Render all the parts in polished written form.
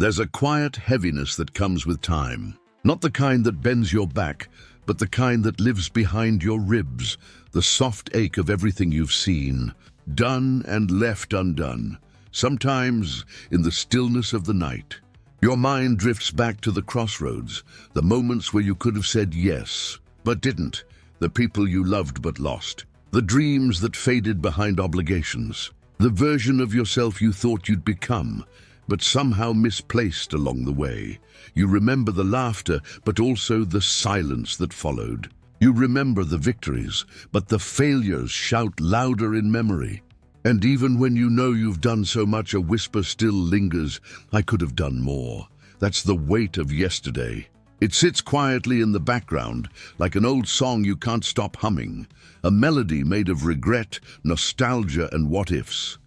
There's a quiet heaviness that comes with time. Not the kind that bends your back, but the kind that lives behind your ribs, the soft ache of everything you've seen, done and left undone, sometimes in the stillness of the night. Your mind drifts back to the crossroads, the moments where you could have said yes, but didn't, the people you loved but lost, the dreams that faded behind obligations, the version of yourself you thought you'd become, but somehow misplaced along the way. You remember the laughter, but also the silence that followed. You remember the victories, but the failures shout louder in memory. And even when you know you've done so much, a whisper still lingers, "I could have done more." That's the weight of yesterday. It sits quietly in the background, like an old song you can't stop humming, a melody made of regret, nostalgia, and what-ifs.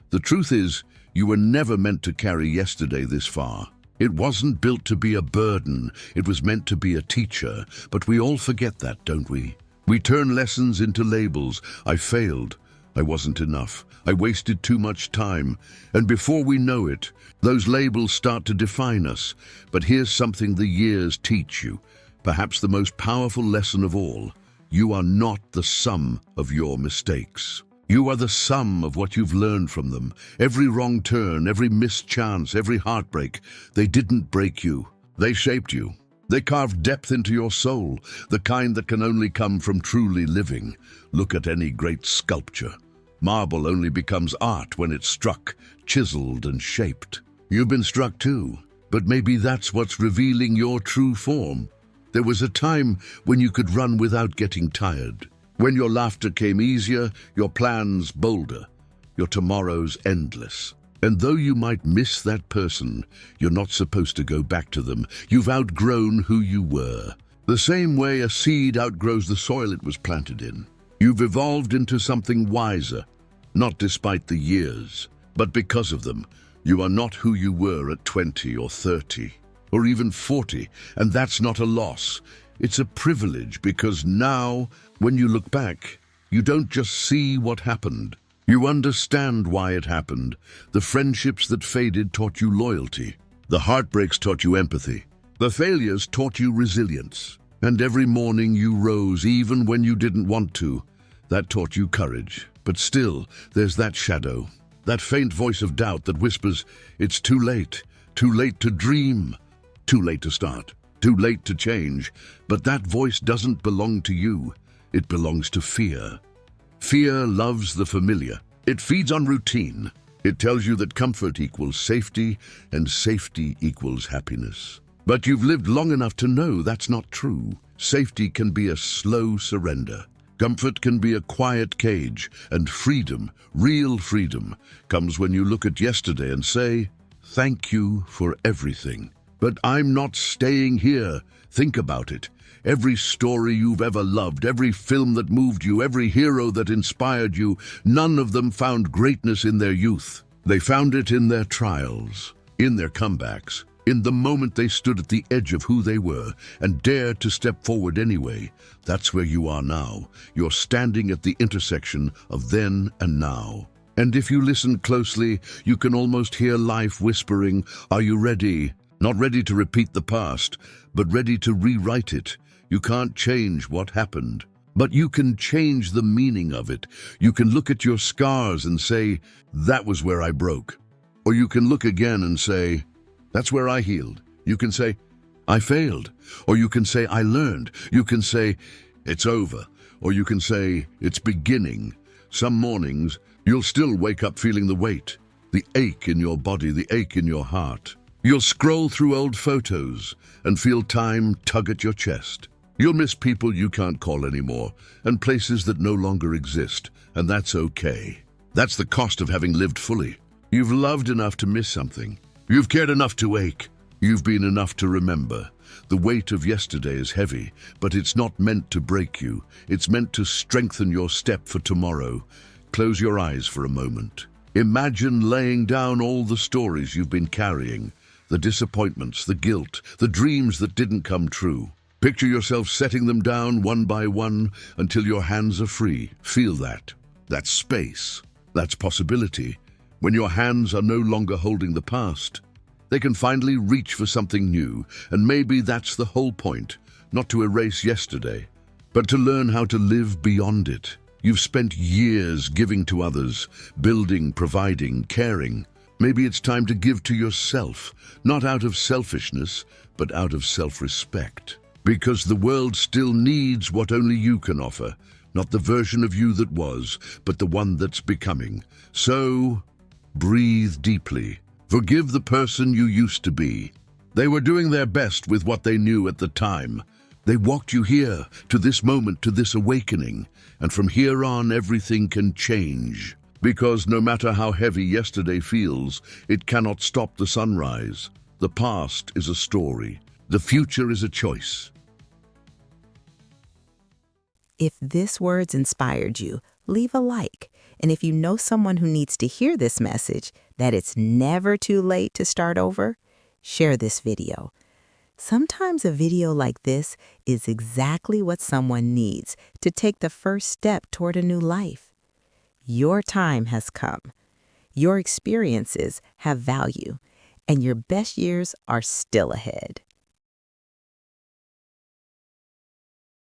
The truth is, you were never meant to carry yesterday this far. It wasn't built to be a burden, it was meant to be a teacher. But we all forget that, don't we? We turn lessons into labels. I failed. I wasn't enough. I wasted too much time. And before we know it, those labels start to define us. But here's something the years teach you, perhaps the most powerful lesson of all. You are not the sum of your mistakes. You are the sum of what you've learned from them. Every wrong turn, every missed chance, every heartbreak, they didn't break you. They shaped you. They carved depth into your soul, the kind that can only come from truly living. Look at any great sculpture. Marble only becomes art when it's struck, chiseled, and shaped. You've been struck too, but maybe that's what's revealing your true form. There was a time when you could run without getting tired. When your laughter came easier, your plans bolder, your tomorrows endless. And though you might miss that person, you're not supposed to go back to them. You've outgrown who you were. The same way a seed outgrows the soil it was planted in. You've evolved into something wiser, not despite the years, but because of them. You are not who you were at 20 or 30, or even 40, and that's not a loss. It's a privilege, because now, when you look back, you don't just see what happened. You understand why it happened. The friendships that faded taught you loyalty. The heartbreaks taught you empathy. The failures taught you resilience. And every morning you rose, even when you didn't want to. That taught you courage. But still, there's that shadow, that faint voice of doubt that whispers, "It's too late to dream, too late to start, too late to change." But that voice doesn't belong to you. It belongs to fear. Fear loves the familiar. It feeds on routine. It tells you that comfort equals safety, and safety equals happiness. But you've lived long enough to know that's not true. Safety can be a slow surrender. Comfort can be a quiet cage, and freedom, real freedom, comes when you look at yesterday and say, "Thank you for everything. But I'm not staying here." Think about it. Every story you've ever loved, every film that moved you, every hero that inspired you, none of them found greatness in their youth. They found it in their trials, in their comebacks, in the moment they stood at the edge of who they were and dared to step forward anyway. That's where you are now. You're standing at the intersection of then and now. And if you listen closely, you can almost hear life whispering, "Are you ready?" Not ready to repeat the past, but ready to rewrite it. You can't change what happened, but you can change the meaning of it. You can look at your scars and say, "That was where I broke." Or you can look again and say, "That's where I healed." You can say, "I failed." Or you can say, "I learned." You can say, "It's over." Or you can say, "It's beginning." Some mornings, you'll still wake up feeling the weight, the ache in your body, the ache in your heart. You'll scroll through old photos and feel time tug at your chest. You'll miss people you can't call anymore, and places that no longer exist, and that's okay. That's the cost of having lived fully. You've loved enough to miss something. You've cared enough to ache. You've been enough to remember. The weight of yesterday is heavy, but it's not meant to break you. It's meant to strengthen your step for tomorrow. Close your eyes for a moment. Imagine laying down all the stories you've been carrying, the disappointments, the guilt, the dreams that didn't come true. Picture yourself setting them down one by one until your hands are free. Feel that. That's space. That's possibility. When your hands are no longer holding the past, They can finally reach for something new, and maybe that's the whole point, not to erase yesterday, but to learn how to live beyond it. You've spent years giving to others, building, providing, caring. Maybe it's time to give to yourself, not out of selfishness, but out of self-respect. Because the world still needs what only you can offer, not the version of you that was, but the one that's becoming. So, breathe deeply. Forgive the person you used to be. They were doing their best with what they knew at the time. They walked you here, to this moment, to this awakening, and from here on everything can change. Because no matter how heavy yesterday feels, it cannot stop the sunrise. The past is a story. The future is a choice. If this words inspired you, leave a like. And if you know someone who needs to hear this message, that it's never too late to start over, share this video. Sometimes a video like this is exactly what someone needs to take the first step toward a new life. Your time has come. Your experiences have value, and your best years are still ahead.